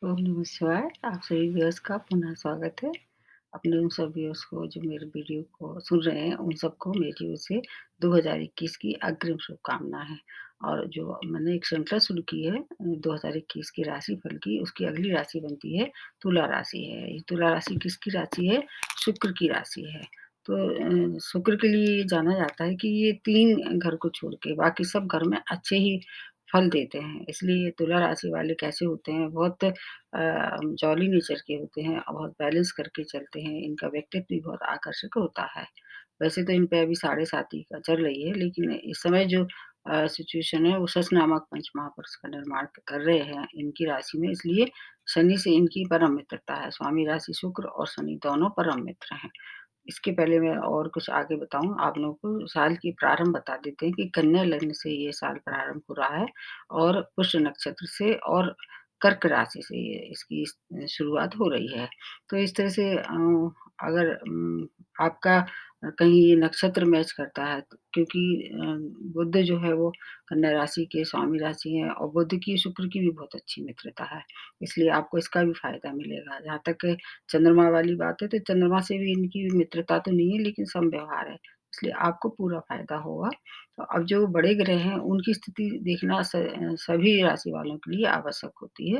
ओम नमः शिवाय। आप सभी व्यूअर्स का पुनः स्वागत है। अपने उन सब व्यूअर्स को जो मेरे वीडियो को सुन रहे हैं, उन सबको मेरी ओर से 2021 की अग्रिम शुभकामना है। और जो मैंने एक श्रृंखला शुरू की है 2021 की राशिफल की, उसकी अगली राशि बनती है तुला राशि है। ये तुला राशि किसकी राशि है? शुक्र की राशि है। तो शुक्र के लिए ये जाना जाता है कि ये 3 घर को छोड़ के बाकी सब घर में अच्छे ही फल देते हैं। इसलिए तुला राशि वाले कैसे होते हैं, बहुत जॉली नेचर के होते हैं और बहुत बैलेंस करके चलते हैं। इनका व्यक्तित्व भी बहुत आकर्षक होता है। वैसे तो इन पे अभी साढ़े साती का चल रही है, लेकिन इस समय जो सिचुएशन है वो सस नामक पंच महापुरुष का निर्माण कर रहे हैं इनकी राशि में, इसलिए शनि से इनकी परम मित्रता है। स्वामी राशि शुक्र और शनि दोनों परम मित्र हैं। इसके पहले मैं और कुछ आगे बताऊँ, आप लोगों को साल की प्रारंभ बता देते हैं कि कन्या लग्न से ये साल प्रारंभ हो रहा है और पुष्य नक्षत्र से और कर्क राशि से ये इसकी शुरुआत हो रही है। तो इस तरह से अगर आपका कहीं ये नक्षत्र मैच करता है तो क्योंकि बुध जो है वो कन्या राशि के स्वामी राशि हैं और बुध की शुक्र की भी बहुत अच्छी मित्रता है, इसलिए आपको इसका भी फ़ायदा मिलेगा। जहाँ तक चंद्रमा वाली बात है, तो चंद्रमा से भी इनकी मित्रता तो नहीं है लेकिन समव्यवहार है, इसलिए आपको पूरा फ़ायदा होगा। तो अब जो बड़े ग्रह हैं उनकी स्थिति देखना सभी राशि वालों के लिए आवश्यक होती है।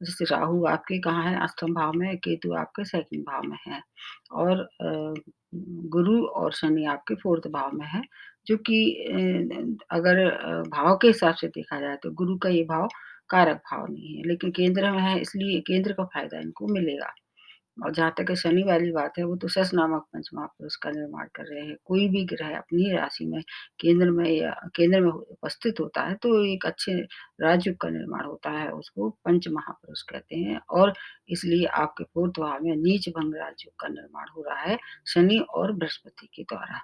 जैसे राहु आपके कहाँ है? अष्टम भाव में, केतु आपके 2nd भाव में है और गुरु और शनि आपके 4th भाव में है, जो कि अगर भाव के हिसाब से देखा जाए तो गुरु का ये भाव कारक भाव नहीं है, लेकिन केंद्र में है इसलिए केंद्र का फ़ायदा इनको मिलेगा। और जहाँ तक शनि वाली बात है, वो तो सस नामक पंच महापुरुष का निर्माण कर रहे हैं। कोई भी ग्रह अपनी राशि में केंद्र में या केंद्र में उपस्थित होता है, तो एक अच्छे राजयोग का निर्माण होता है, उसको पंच महापुरुष कहते हैं और इसलिए आपके 4th भाव में नीच भंग राजयोग का निर्माण हो रहा है, शनि और बृहस्पति के द्वारा।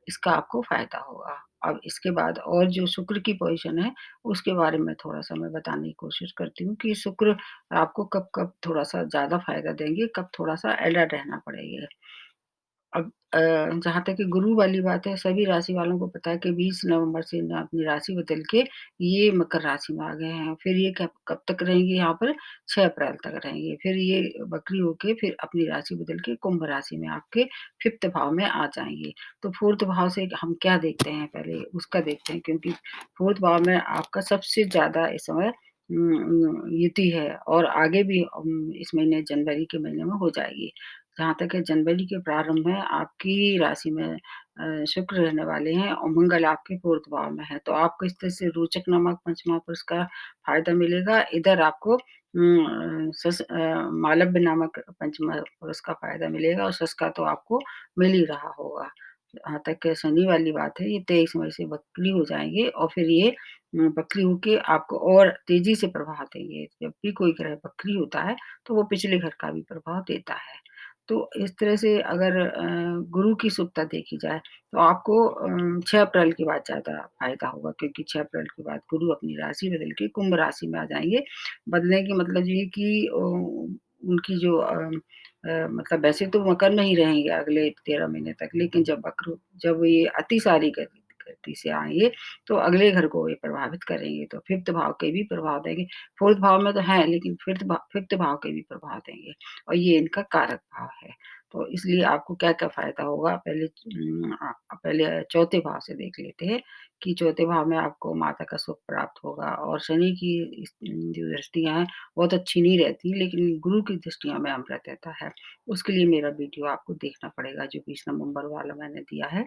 इसका आपको फ़ायदा होगा। अब इसके बाद और जो शुक्र की पोज़ीशन है, उसके बारे में थोड़ा-सा मैं बताने की कोशिश करती हूँ कि शुक्र आपको कब-कब थोड़ा-सा ज़्यादा फ़ायदा देंगे, कब थोड़ा-सा अलर्ट रहना पड़ेगा। अब जहाँ तक कि गुरु वाली बात है, सभी राशि वालों को पता है कि 20 नवंबर से ना अपनी राशि बदल के ये मकर राशि में आ गए हैं। फिर ये कब कब तक रहेंगे यहाँ पर? 6 अप्रैल तक रहेंगे। फिर ये वक्री होके फिर अपनी राशि बदल के कुंभ राशि में आपके 5th भाव में आ जाएँगे। तो 4th भाव से हम क्या देखते हैं पहले उसका देखते हैं क्योंकि 4th भाव में आपका सबसे ज़्यादा इस समय युति है और आगे भी इस महीने जनवरी के महीने में हो जाएगी। जहाँ तक है जनवरी के प्रारंभ में आपकी राशि में शुक्र रहने वाले हैं और मंगल आपके 4th भाव में है, तो आपको इस तरह से रोचक नामक पंच महापुरुष का फ़ायदा मिलेगा। इधर आपको मालव्य नामक पंच महापुरुष का फ़ायदा मिलेगा और शश का तो आपको मिल ही रहा होगा। जहाँ तक शनि वाली बात है, ये 23 मई से वक्री हो जाएँगे और फिर ये वक्री होके आपको और तेज़ी से प्रभाव देंगे। जब भी कोई ग्रह वक्री होता है, तो वो पिछले घर का भी प्रभाव देता है। तो इस तरह से अगर गुरु की शुभता देखी जाए, तो आपको 6 अप्रैल के बाद ज़्यादा फ़ायदा होगा क्योंकि 6 अप्रैल के बाद गुरु अपनी राशि बदल के कुंभ राशि में आ जाएँगे। बदलने की मतलब ये कि उनकी जो मतलब वैसे तो मकर में ही रहेंगे अगले 13 महीने तक, लेकिन जब ये अतिसारी गति से आएँगे, तो अगले घर को ये प्रभावित करेंगे, तो 5th भाव के भी प्रभाव देंगे। 4th भाव में तो हैं, लेकिन 5th भाव के भी प्रभाव देंगे। और ये इनका कारक भाव है। तो इसलिए आपको क्या-क्या फ़ायदा होगा पहले 4थे भाव से देख लेते हैं कि 4थे भाव में आपको माता का सुख प्राप्त होगा और शनि की जो दृष्टियाँ हैं बहुत अच्छी नहीं रहती, लेकिन गुरु की दृष्टियाँ में अमृत रहता है। उसके लिए मेरा वीडियो आपको देखना पड़ेगा जो 20 नवंबर वाला मैंने दिया है।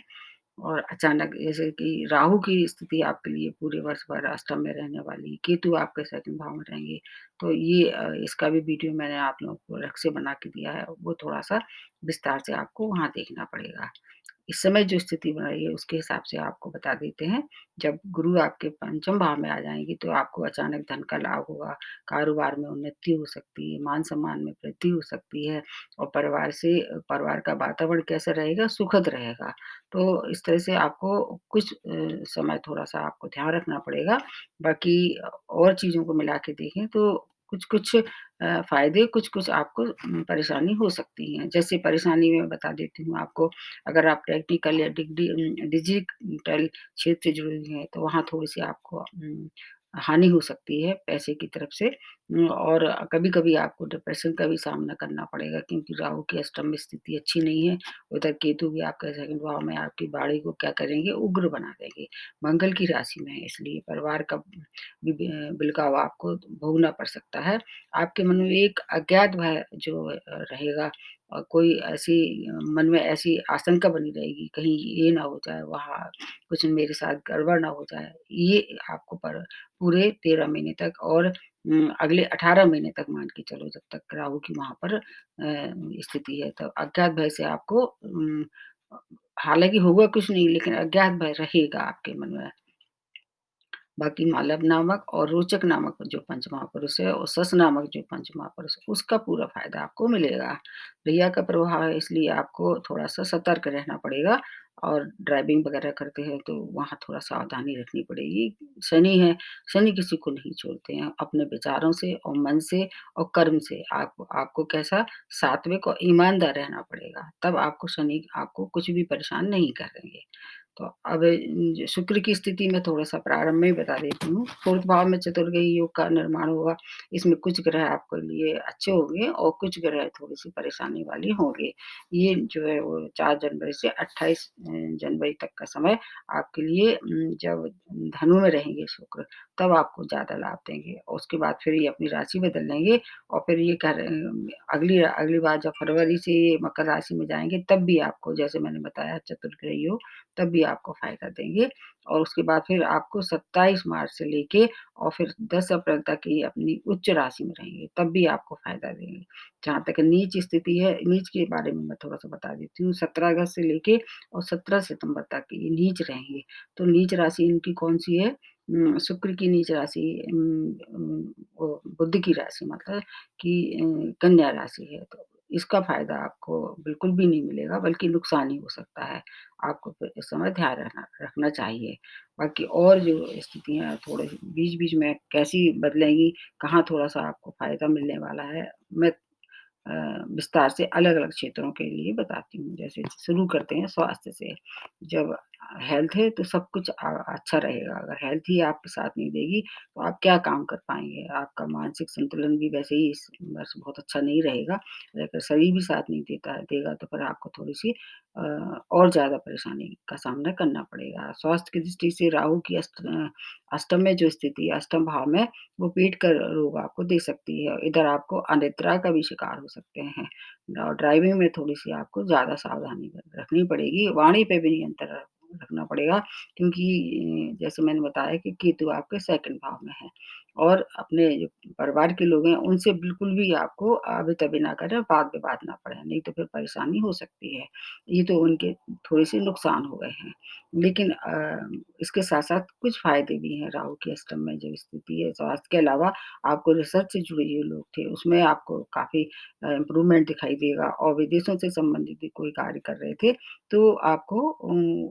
और अचानक जैसे कि राहु की स्थिति आपके लिए पूरे वर्ष भर अष्टम में रहने वाली, केतु आपके 2nd भाव में रहेंगे। तो ये इसका भी वीडियो मैंने आप लोगों को अलग से बना के दिया है, वो थोड़ा-सा विस्तार से आपको वहाँ देखना पड़ेगा। इस समय जो स्थिति बन रही है उसके हिसाब से आपको बता देते हैं। जब गुरु आपके पंचम भाव में आ जाएँगे तो आपको अचानक धन का लाभ होगा, कारोबार में उन्नति हो सकती है, मान-सम्मान में वृद्धि हो सकती है और परिवार का वातावरण कैसा रहेगा? सुखद रहेगा। तो इस तरह से आपको कुछ समय थोड़ा-सा आपको ध्यान रखना पड़ेगा। बाकी और चीज़ों को मिला के देखें तो कुछ-कुछ फ़ायदे, कुछ-कुछ आपको परेशानी हो सकती हैं। जैसे परेशानी मैं बता देती हूँ आपको, अगर आप टेक्निकल या डिजिटल क्षेत्र से जुड़े हुए हैं, तो वहाँ थोड़ी-सी आपको हानि हो सकती है पैसे की तरफ से। और कभी-कभी आपको डिप्रेशन का भी सामना करना पड़ेगा क्योंकि राहु की अष्टम में स्थिति अच्छी नहीं है। उधर केतु भी आपका सेकंड भाव में आपकी बाड़ी को क्या करेंगे, उग्र बना देंगे। मंगल की राशि में है इसलिए परिवार का बिलकाव आपको भोगना पड़ सकता है। आपके मन में एक अज्ञात भय जो रहेगा, कोई ऐसी मन में ऐसी आशंका बनी रहेगी, कहीं ये ना हो जाए, वहाँ कुछ मेरे साथ गड़बड़ ना हो जाए। ये आपको पर पूरे 13 महीने तक और अगले 18 महीने तक मान के चलो जब तक राहु की वहाँ पर स्थिति है। तो अज्ञात भय से आपको हालाँकि होगा कुछ नहीं लेकिन अज्ञात भय रहेगा आपके मन में। बाकी मालव नामक और रोचक नामक जो पंच महापुरुष है और सस नामक जो पंच महापुरुष है, उसका पूरा फ़ायदा आपको मिलेगा। रिया का प्रभाव है इसलिए आपको थोड़ा-सा सतर्क रहना पड़ेगा और ड्राइविंग वग़ैरह करते हैं तो वहाँ थोड़ा सावधानी रखनी पड़ेगी। शनि है, शनि किसी को नहीं छोड़ते हैं, अपने विचारों से और मन से और कर्म से आपको कैसा सात्विक और ईमानदार रहना पड़ेगा, तब आपको शनि आपको कुछ भी परेशान नहीं करेंगे। तो अब शुक्र की स्थिति में थोड़ा-सा प्रारंभ में ही बता देती हूँ। 4th भाव में चतुर्ग्रही योग का निर्माण होगा। इसमें कुछ ग्रह आपके लिए अच्छे होंगे और कुछ ग्रह थोड़ी-सी परेशानी वाले होंगे। ये जो है वो 4 जनवरी से 28 जनवरी तक का समय आपके लिए जब धनु में रहेंगे शुक्र, तब आपको ज़्यादा लाभ देंगे और उसके बाद फिर ये अपनी राशि बदल लेंगे और फिर ये अगली अगली बार जब फरवरी से ये मकर राशि में जाएँगे तब भी आपको जैसे मैंने बताया चतुर्ग्रही योग तब भी आपको फ़ायदा देंगे और उसके बाद फिर आपको 27 मार्च से लेके और फिर 10 अप्रैल तक ये अपनी उच्च राशि में रहेंगे, तब भी आपको फ़ायदा देंगे। जहाँ तक नीच स्थिति है, नीच के बारे में मैं थोड़ा-सा बता देती हूँ, 17 अगस्त से लेके और 17 सितंबर तक ये नीच रहेंगे। तो नीच राशि इनकी कौन-सी है? शुक्र की नीच राशि वो बुध की राशि मतलब कि कन्या राशि है, तो इसका फ़ायदा आपको बिल्कुल भी नहीं मिलेगा बल्कि नुकसान ही हो सकता है। आपको फिर इस समय ध्यान रखना चाहिए। बाकी और जो स्थितियाँ थोड़े बीच-बीच में कैसी बदलेंगी, कहाँ थोड़ा-सा आपको फ़ायदा मिलने वाला है, मैं अ, विस्तार से अलग-अलग क्षेत्रों के लिए बताती हूँ। जैसे शुरू करते हैं स्वास्थ्य से। जब हेल्थ है तो सब कुछ अच्छा रहेगा। अगर हेल्थ ही आपके साथ नहीं देगी तो आप क्या काम कर पाएँगे? आपका मानसिक संतुलन भी वैसे ही इस वर्ष बहुत अच्छा नहीं रहेगा। अगर शरीर भी साथ नहीं देगा तो फिर आपको थोड़ी-सी और ज़्यादा परेशानी का सामना करना पड़ेगा। स्वास्थ्य की दृष्टि से राहु की अष्टम में जो स्थिति है, अष्टम भाव में वो पेट का रोग आपको दे सकती है। इधर आपको अनिद्रा का भी शिकार हो सकते हैं और ड्राइविंग में थोड़ी-सी आपको ज़्यादा सावधानी रखनी पड़ेगी। वाणी पे भी नियंत्रण रखना पड़ेगा क्योंकि जैसे मैंने बताया कि केतु आपके सेकंड भाव में है और अपने जो परिवार के लोग हैं उनसे बिल्कुल भी आपको अभी-तभी ना करें, वाद-विवाद ना पड़े, नहीं तो फिर परेशानी हो सकती है। ये तो उनके थोड़े-से नुकसान हो गए हैं। लेकिन इसके साथ-साथ कुछ फ़ायदे भी हैं राहु की अष्टम में जो स्थिति है, स्वास्थ्य के अलावा आपको रिसर्च से जुड़े हुए लोग थे, उसमें आपको काफ़ी इम्प्रूवमेंट दिखाई देगा और विदेशों से संबंधित भी कोई कार्य कर रहे थे, तो आपको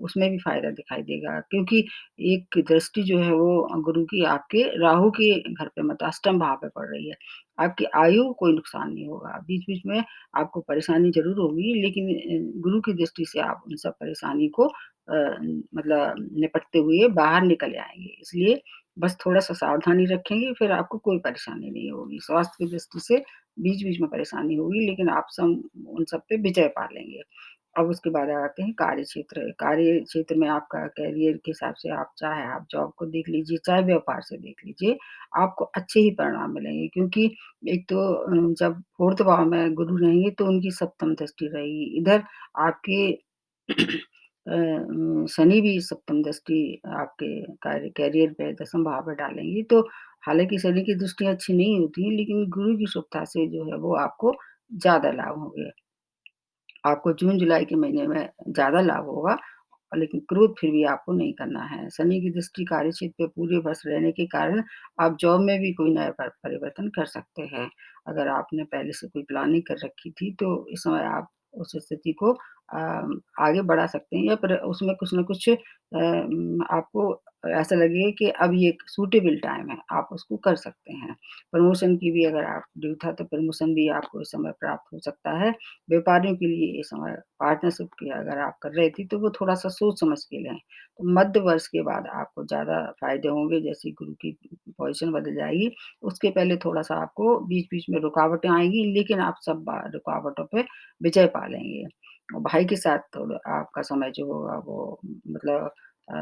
उसमें भी फ़ायदा दिखाई देगा क्योंकि एक दृष्टि जो है वो गुरु की आपके राहु के घर पे मतलब अष्टम भाव पे पड़ रही है। आपकी आयु को कोई नुकसान नहीं होगा, बीच-बीच में आपको परेशानी ज़रूर होगी लेकिन गुरु की दृष्टि से आप उन सब परेशानी को मतलब निपटते हुए बाहर निकल आएँगे। इसलिए बस थोड़ा-सा सावधानी रखेंगे, फिर आपको कोई परेशानी नहीं होगी। स्वास्थ्य की दृष्टि से बीच-बीच में परेशानी होगी, लेकिन आप उन सब पे विजय पा लेंगे। अब उसके बाद आते हैं कार्यक्षेत्र। कार्यक्षेत्र में आपका करियर के हिसाब से आप चाहे आप जॉब को देख लीजिए, चाहे व्यापार से देख लीजिए, आपको अच्छे ही परिणाम मिलेंगे क्योंकि एक तो जब 4th भाव में गुरु रहेंगे तो उनकी सप्तम दृष्टि रहेगी। इधर आपके शनि भी सप्तम दृष्टि आपके करियर पे दसम भाव पे डालेंगी, तो हालाँकि शनि की दृष्टियाँ अच्छी नहीं होती हैं, लेकिन गुरु की शुभता से जो है वो आपको ज़्यादा लाभ होंगे। आपको जून-जुलाई के महीने में ज़्यादा लाभ होगा लेकिन क्रोध फिर भी आपको नहीं करना है। शनि की दृष्टि कार्यक्षेत्र पे पूरे वर्ष रहने के कारण आप जॉब में भी कोई नया परिवर्तन कर सकते हैं। अगर आपने पहले से कोई प्लानिंग कर रखी थी, तो इस समय आप उस स्थिति को आगे बढ़ा सकते हैं या फिर उसमें कुछ न कुछ आपको ऐसा लगे कि अब ये एक सूटेबल टाइम है, आप उसको कर सकते हैं। प्रमोशन की भी अगर आप ड्यू था तो प्रमोशन भी आपको इस समय प्राप्त हो सकता है। व्यापारियों के लिए ये समय पार्टनरशिप की अगर आप कर रही थी तो वो थोड़ा-सा सोच समझ के लें। तो मध्य वर्ष के बाद आपको ज़्यादा फ़ायदे होंगे, जैसे गुरु की पोज़ीशन बदल जाएगी, उसके पहले थोड़ा-सा आपको बीच-बीच में रुकावटें आएँगी, लेकिन आप सब रुकावटों पे विजय पा लेंगे। और भाई के साथ थोड़ा आपका समय जो होगा वो मतलब अ,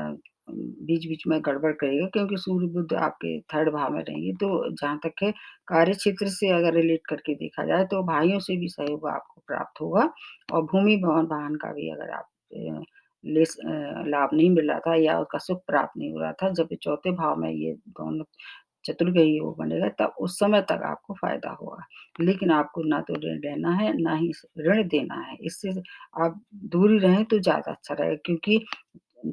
बीच-बीच में गड़बड़ करेगा, क्योंकि सूर्य बुध आपके 3rd भाव में रहेंगे, तो जहाँ तक है कार्यक्षेत्र से अगर रिलेट करके देखा जाए तो भाइयों से भी सहयोग आपको प्राप्त होगा। और भूमि, भवन, वाहन का भी अगर आप लाभ नहीं मिल रहा था या उसका सुख प्राप्त नहीं हो रहा था, जब ये 4थे भाव में ये दोनों चतुर्ग्रही योग बनेगा तब उस समय तक आपको फ़ायदा होगा। लेकिन आपको ना तो ऋण लेना है, ना ही ऋण देना है। इससे आप दूर ही रहें तो ज़्यादा अच्छा रहेगा, क्योंकि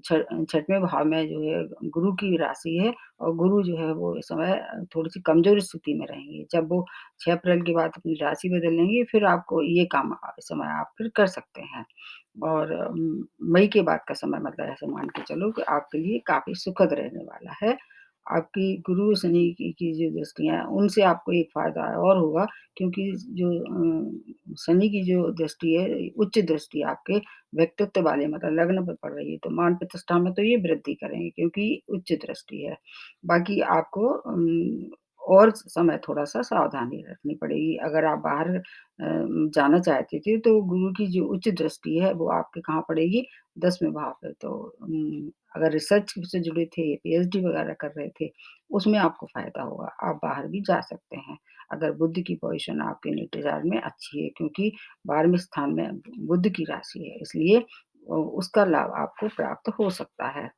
छ 6वें भाव में जो है गुरु की राशि है, और गुरु जो है वो इस समय थोड़ी-सी कमज़ोर स्थिति में रहेंगे। जब वो 6 अप्रैल के बाद अपनी राशि बदल लेंगे, फिर आपको ये काम इस समय आप फिर कर सकते हैं। और मई के बाद का समय मतलब ऐसे मान के चलो कि आपके लिए काफ़ी सुखद रहने वाला है। आपकी गुरु शनि की जो दृष्टियाँ हैं, उनसे आपको एक फ़ायदा और होगा, क्योंकि जो शनि की जो दृष्टि है, उच्च दृष्टि आपके व्यक्तित्व वाले मतलब लग्न पर पड़ रही है, तो मान प्रतिष्ठा में तो ये वृद्धि करेंगे, क्योंकि उच्च दृष्टि है। बाकी आपको और समय थोड़ा-सा सावधानी रखनी पड़ेगी। अगर आप बाहर जाना चाहते थे, तो गुरु की जो उच्च दृष्टि है, वो आपके कहाँ पड़ेगी? 10वें भाव पे। तो अगर रिसर्च से जुड़े थे, पीएचडी वगैरह कर रहे थे, उसमें आपको फ़ायदा होगा। आप बाहर भी जा सकते हैं, अगर बुध की पोज़ीशन आपके नेटिव चार्ट में अच्छी है, क्योंकि 12वें स्थान में बुध की राशि है, इसलिए उसका लाभ आपको प्राप्त हो सकता है।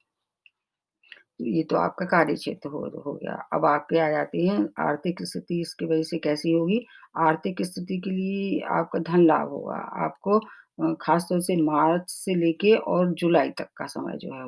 ये तो आपका कार्यक्षेत्र हो गया। अब आपके आ जाते हैं आर्थिक स्थिति, इसकी वजह से कैसी होगी? आर्थिक स्थिति के लिए आपका धन लाभ होगा। आपको ख़ास तौर से मार्च से लेके और जुलाई तक का समय जो है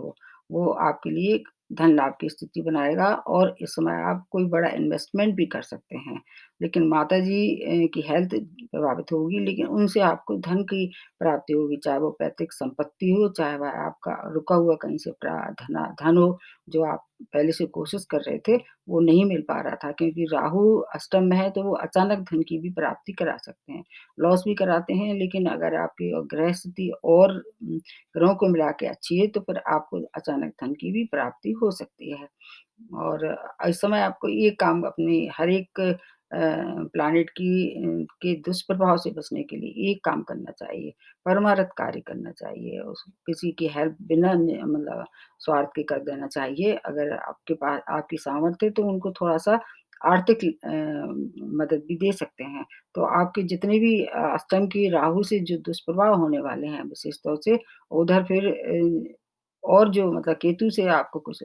वो आपके लिए एक धन लाभ की स्थिति बनाएगा, और इस समय आप कोई बड़ा इन्वेस्टमेंट भी कर सकते हैं। लेकिन माताजी की हेल्थ प्रभावित होगी, लेकिन उनसे आपको धन की प्राप्ति होगी, चाहे वो पैतृक संपत्ति हो, चाहे वह आपका रुका हुआ कहीं से धन हो, जो आप पहले से कोशिश कर रहे थे, वो नहीं मिल पा रहा था, क्योंकि राहु अष्टम में है, तो वो अचानक धन की भी प्राप्ति करा सकते हैं। लॉस भी कराते हैं, लेकिन अगर आपकी ग्रह स्थिति और ग्रहों को मिला के अच्छी है, तो फिर आपको अचानक धन की भी प्राप्ति हो सकती है। और इस समय आपको ये काम अपने हर एक प्लैनेट के दुष्प्रभाव से बचने के लिए एक काम करना चाहिए, परमार्थ कार्य करना चाहिए। उस किसी की हेल्प बिना मतलब स्वार्थ के कर देना चाहिए। अगर आपके पास आपकी सामर्थ्य है, तो उनको थोड़ा-सा आर्थिक मदद भी दे सकते हैं। तो आपके जितने भी अष्टम की राहु से जो दुष्प्रभाव होने वाले हैं विशेष तौर से, उधर फिर और जो मतलब केतु से आपको कुछ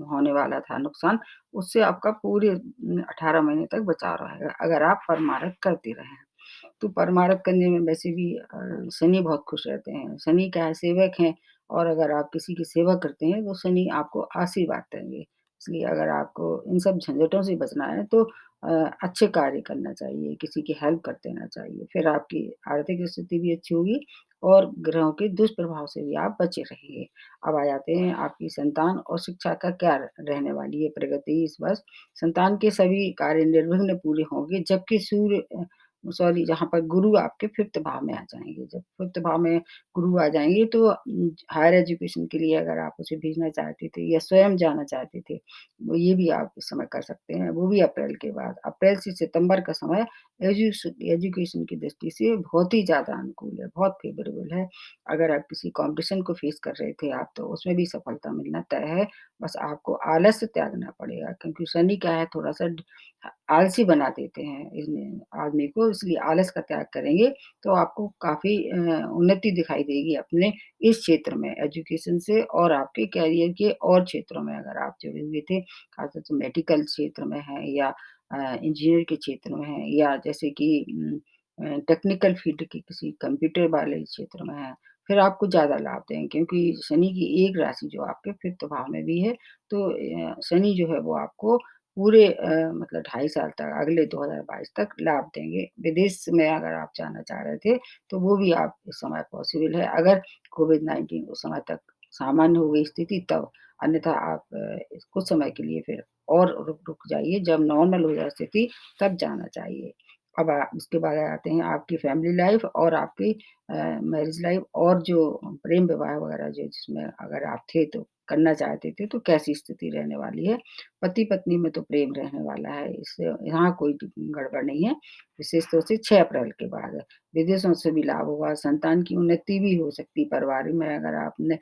होने वाला था नुकसान, उससे आपका पूरे 18 महीने तक बचाव रहेगा, अगर आप परमार्थ करते रहें। तो परमार्थ करने में वैसे भी शनि बहुत खुश रहते हैं। शनि क्या है, सेवक हैं, और अगर आप किसी की सेवा करते हैं, तो शनि आपको आशीर्वाद देंगे। इसलिए अगर आपको इन सब झंझटों से बचना है, तो अच्छे कार्य करना चाहिए, किसी की हेल्प कर देना चाहिए। फिर आपकी आर्थिक स्थिति भी अच्छी होगी, और ग्रहों के दुष्प्रभाव से भी आप बचे रहेंगे। अब आ जाते हैं आपकी संतान और शिक्षा का क्या रहने वाली है प्रगति इस वर्ष। संतान के सभी कार्य निर्विघ्न पूरे होंगे, जबकि सॉरी, जहाँ पर गुरु आपके 5th भाव में आ जाएँगे। जब 5th भाव में गुरु आ जाएँगे, तो हायर एजुकेशन के लिए अगर आप उसे भेजना चाहते थे या स्वयं जाना चाहते थे, वो ये भी आप इस समय कर सकते हैं, वो भी अप्रैल के बाद। अप्रैल से सितंबर का समय एजुकेशन की दृष्टि से बहुत ही ज़्यादा अनुकूल है, बहुत फ़ेवरेबल है। अगर आप किसी कॉम्पिटिशन को फेस कर रहे थे आप, तो उसमें भी सफलता मिलना तय है। बस आपको आलस्य त्यागना पड़ेगा, क्योंकि शनि क्या है, थोड़ा-सा आलसी बना देते हैं आदमी को, इसलिए आलस का त्याग करेंगे, तो आपको काफ़ी उन्नति दिखाई देगी अपने इस क्षेत्र में, एजुकेशन से, और आपके करियर के और क्षेत्रों में अगर आप जुड़े हुए थे, खासतौर से मेडिकल क्षेत्र में हैं, या इंजीनियर के क्षेत्र में हैं, या जैसे कि टेक्निकल फील्ड के किसी कंप्यूटर वाले क्षेत्र में हैं, फिर आपको ज़्यादा लाभ देंगे, क्योंकि शनि की एक राशि जो आपके 5th भाव में भी है, तो शनि जो है वो आपको पूरे मतलब 2.5 साल तक, अगले 2022 तक लाभ देंगे। विदेश में अगर आप जाना चाह रहे थे, तो वो भी आप इस समय पॉसिबल है, अगर कोविड-19 उस समय तक सामान्य हो गई स्थिति तब। अन्यथा आप कुछ समय के लिए फिर और रुक जाइए, जब नॉर्मल हो जाए स्थिति तब जाना चाहिए। अब उसके बाद आ जाते हैं आपकी फैमिली लाइफ़ और आपकी मैरिज लाइफ़ और जो प्रेम विवाह वगैरह जो जिसमें अगर आप थे तो करना चाहते थे, तो कैसी स्थिति रहने वाली है? पति-पत्नी में तो प्रेम रहने वाला है, इससे यहाँ कोई गड़बड़ नहीं है। विशेष तौर से 6 अप्रैल के बाद विदेशों से भी लाभ होगा, संतान की उन्नति भी हो सकती है परिवार में अगर आपने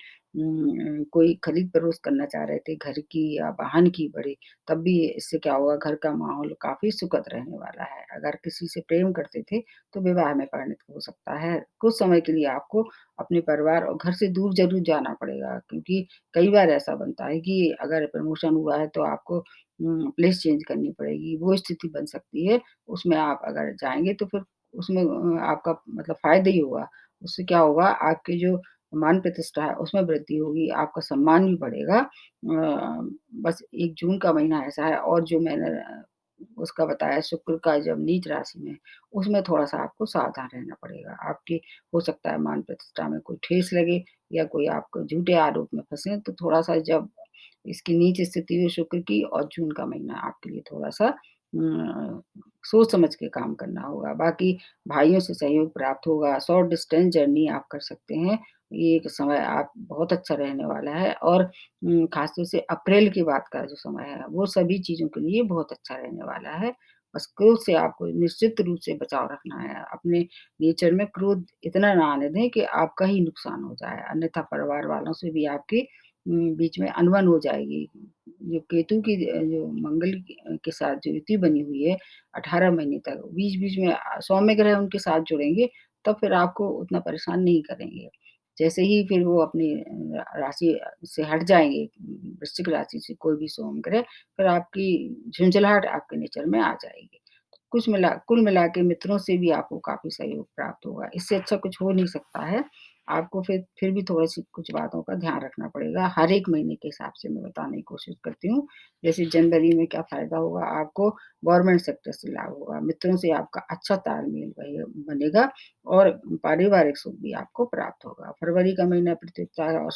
कोई खरीद-फरोख्त करना चाह रहे थे घर की या वाहन की बड़े, तब भी इससे क्या होगा घर का माहौल काफ़ी सुखद रहने वाला है। अगर किसी से प्रेम करते थे, तो विवाह में परिणत हो सकता है। कुछ समय के लिए आपको अपने परिवार और घर से दूर ज़रूर जाना पड़ेगा क्योंकि कई बार ऐसा बनता है कि अगर प्रमोशन हुआ है तो आपको प्लेस चेंज करनी पड़ेगी, वो स्थिति बन सकती है। उसमें आप अगर जाएँगे तो फिर उसमें आपका मतलब फ़ायदा ही होगा। उससे क्या होगा आपकी जो मान प्रतिष्ठा है उसमें वृद्धि होगी, आपका सम्मान भी बढ़ेगा। बस 1 जून का महीना ऐसा है और जो मैंने उसका बताया शुक्र का जब नीच राशि में, उसमें थोड़ा-सा आपको सावधान रहना पड़ेगा। आपकी हो सकता है मान प्रतिष्ठा में कोई ठेस लगे या कोई आपको झूठे आरोप में फँसे तो थोड़ा-सा जब इसकी नीच स्थिति हुई शुक्र की और जून का महीना आपके लिए थोड़ा-सा सोच समझ के काम करना होगा। बाकी भाइयों से सहयोग प्राप्त होगा, शॉर्ट डिस्टेंस जर्नी आप कर सकते हैं। ये एक समय आप बहुत अच्छा रहने वाला है और ख़ास तौर से अप्रैल के बाद का जो समय है, वो सभी चीज़ों के लिए बहुत अच्छा रहने वाला है। बस क्रोध से आपको निश्चित रूप से बचाव रखना है। अपने नेचर में क्रोध इतना ना आने दें कि आपका ही नुकसान हो जाए, अन्यथा परिवार वालों से भी आपकी बीच में अनबन हो जाएगी। जो केतु की जो मंगल के साथ जो युति बनी हुई है 18 महीने तक, बीच-बीच में सौम्य ग्रह उनके साथ जुड़ेंगे, तब फिर आपको उतना परेशान नहीं करेंगे। जैसे ही फिर वो अपनी राशि से हट जाएँगे, वृश्चिक राशि से कोई भी सोम ग्रह, फिर आपकी झुंझलाहट आपके नेचर में आ जाएगी। कुल मिला के मित्रों से भी आपको काफ़ी सहयोग प्राप्त होगा। इससे अच्छा कुछ हो नहीं सकता है। आपको फिर भी थोड़ी-सी कुछ बातों का ध्यान रखना पड़ेगा। हर 1 महीने के हिसाब से मैं बताने की कोशिश करती हूँ। जैसे जनवरी में क्या फ़ायदा होगा आपको, गवर्नमेंट सेक्टर से लाभ होगा, मित्रों से आपका अच्छा तालमेल बनेगा और पारिवारिक सुख भी आपको प्राप्त होगा। फरवरी का महीना प्रतियोगिता और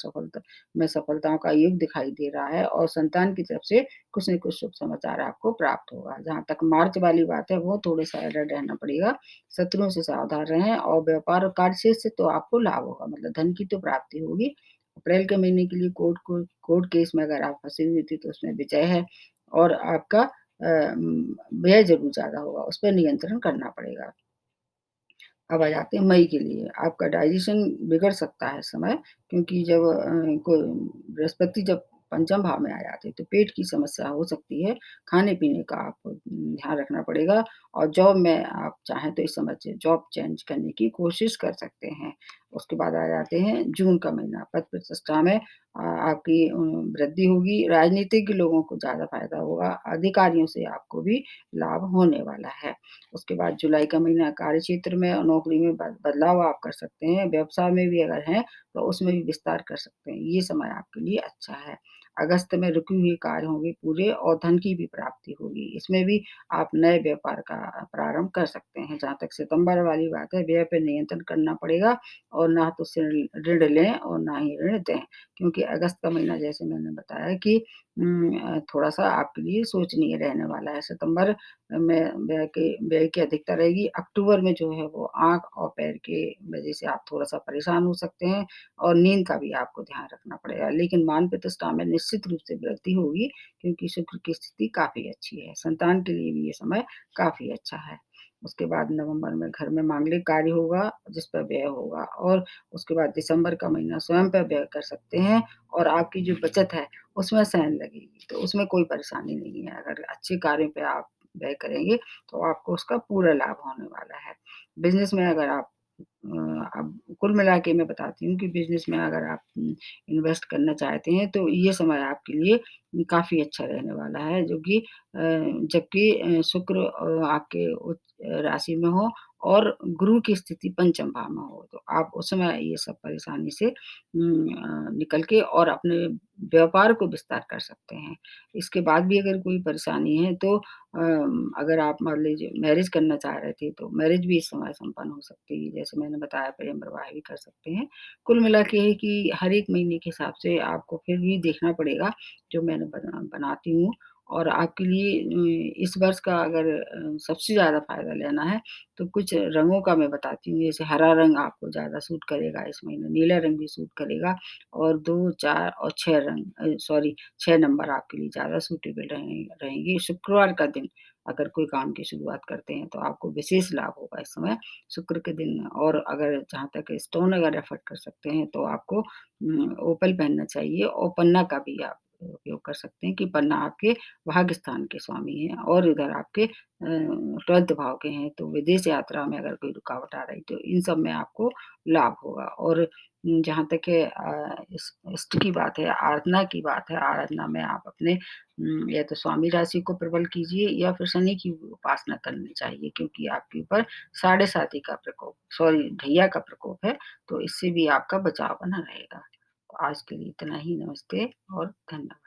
सफलताओं का योग दिखाई दे रहा है और संतान की तरफ से कुछ न कुछ शुभ समाचार आपको प्राप्त होगा। जहाँ तक मार्च वाली बात है, वो थोड़ा-सा अलर्ट रहना पड़ेगा, शत्रुओं से सावधान रहें और व्यापार और कार्यक्षेत्र से तो आपको लाभ होगा, मतलब धन की तो प्राप्ति होगी। अप्रैल के महीने के लिए कोर्ट केस में अगर आप फँसी हुई थी, तो उसमें विजय है और आपका व्यय ज़रूर ज़्यादा होगा, उस पे नियंत्रण करना पड़ेगा। अब आ जाते हैं मई के लिए, आपका डाइजेशन बिगड़ सकता है इस समय क्योंकि जब को बृहस्पति जब पंचम भाव में आ जाते हैं, तो पेट की समस्या हो सकती है, खाने-पीने का आपको ध्यान रखना पड़ेगा और जॉब में आप चाहें तो इस समय से जॉब चेंज करने की कोशिश कर सकते हैं। उसके बाद आ जाते हैं जून का महीना, पद प्रतिष्ठा में आपकी वृद्धि होगी, राजनीतिक लोगों को ज़्यादा फ़ायदा होगा, अधिकारियों से आपको भी लाभ होने वाला है। उसके बाद जुलाई का महीना कार्यक्षेत्र में और नौकरी में बदलाव आप कर सकते हैं। व्यवसाय में भी अगर हैं, तो उसमें भी विस्तार कर सकते हैं। ये समय आपके लिए अच्छा है। अगस्त में रुके हुए कार्य होंगे पूरे और धन की भी प्राप्ति होगी। इसमें भी आप नए व्यापार का प्रारंभ कर सकते हैं। जहाँ तक सितंबर वाली बात है, व्यय पे नियंत्रण करना पड़ेगा और ना तो से ऋण लें और ना ही ऋण दें। क्योंकि अगस्त का महीना जैसे मैंने बताया कि थोड़ा-सा आपके लिए सोचनीय रहने वाला है। सितंबर में व्यय की अधिकता रहेगी। अक्टूबर में जो है वो आँख और पैर के वजह से आप थोड़ा-सा परेशान हो सकते हैं और नींद का भी आपको ध्यान रखना पड़ेगा। लेकिन मान-प्रतिष्ठा में निश्चित रूप से वृद्धि होगी क्योंकि शुक्र की स्थिति काफ़ी अच्छी है। संतान के लिए भी ये समय काफ़ी अच्छा है। उसके बाद नवंबर में घर में मांगलिक कार्य होगा, जिस पर व्यय होगा और उसके बाद दिसंबर का महीना स्वयं पे व्यय कर सकते हैं और आपकी जो बचत है, उसमें सहन लगेगी। तो उसमें कोई परेशानी नहीं है। अगर अच्छे कार्यों पे आप व्यय करेंगे, तो आपको उसका पूरा लाभ होने वाला है। बिज़नेस में अगर आप अब कुल मिला के मैं बताती हूँ कि बिज़नेस में अगर आप इन्वेस्ट करना चाहते हैं, तो ये समय आपके लिए काफ़ी अच्छा रहने वाला है, जो कि जबकि शुक्र आपके उच्च राशि में हो और गुरु की स्थिति पंचम भाव में हो, तो आप उस समय ये सब परेशानी से निकल के और अपने व्यापार को विस्तार कर सकते हैं। इसके बाद भी अगर कोई परेशानी है तो अगर आप मान लीजिए मैरिज करना चाह रहे थे, तो मैरिज भी इस समय संपन्न हो सकती है। जैसे मैंने मैंने बताया प्रेम प्रवाह भी कर सकते हैं। कुल मिला के ये है कि हर एक महीने के हिसाब से आपको फिर भी देखना पड़ेगा, जो मैंने बनाती हूँ और आपके लिए इस वर्ष का अगर सबसे ज़्यादा फ़ायदा लेना है, तो कुछ रंगों का मैं बताती हूँ। जैसे हरा रंग आपको ज़्यादा सूट करेगा इस महीने, नीला रंग भी सूट करेगा और 2, 4 और 6 रंग 6 नंबर आपके लिए ज़्यादा सूटेबल रहेंगे। शुक्रवार का दिन अगर कोई काम की शुरुआत करते हैं, तो आपको विशेष लाभ होगा इस समय, शुक्र के दिन। और अगर जहाँ तक स्टोन अगर अफ़ोर्ड कर सकते हैं, तो आपको ओपल पहनना चाहिए और पन्ना का भी आप उपयोग कर सकते हैं कि पन्ना आपके भाग्य स्थान के स्वामी हैं और इधर आपके 12th भाव के हैं, तो विदेश यात्रा में अगर कोई रुकावट आ रही, तो इन सब में आपको लाभ होगा। और जहाँ तक है इस इष्ट की बात है, आराधना की बात है, आराधना में आप अपने या तो स्वामी राशि को प्रबल कीजिए या फिर शनि की उपासना करनी चाहिए, क्योंकि आपके ऊपर साढ़े साती का प्रकोप ढैया का प्रकोप है, तो इससे भी आपका बचाव बना रहेगा। तो आज के लिए इतना ही, नमस्ते और धन्यवाद।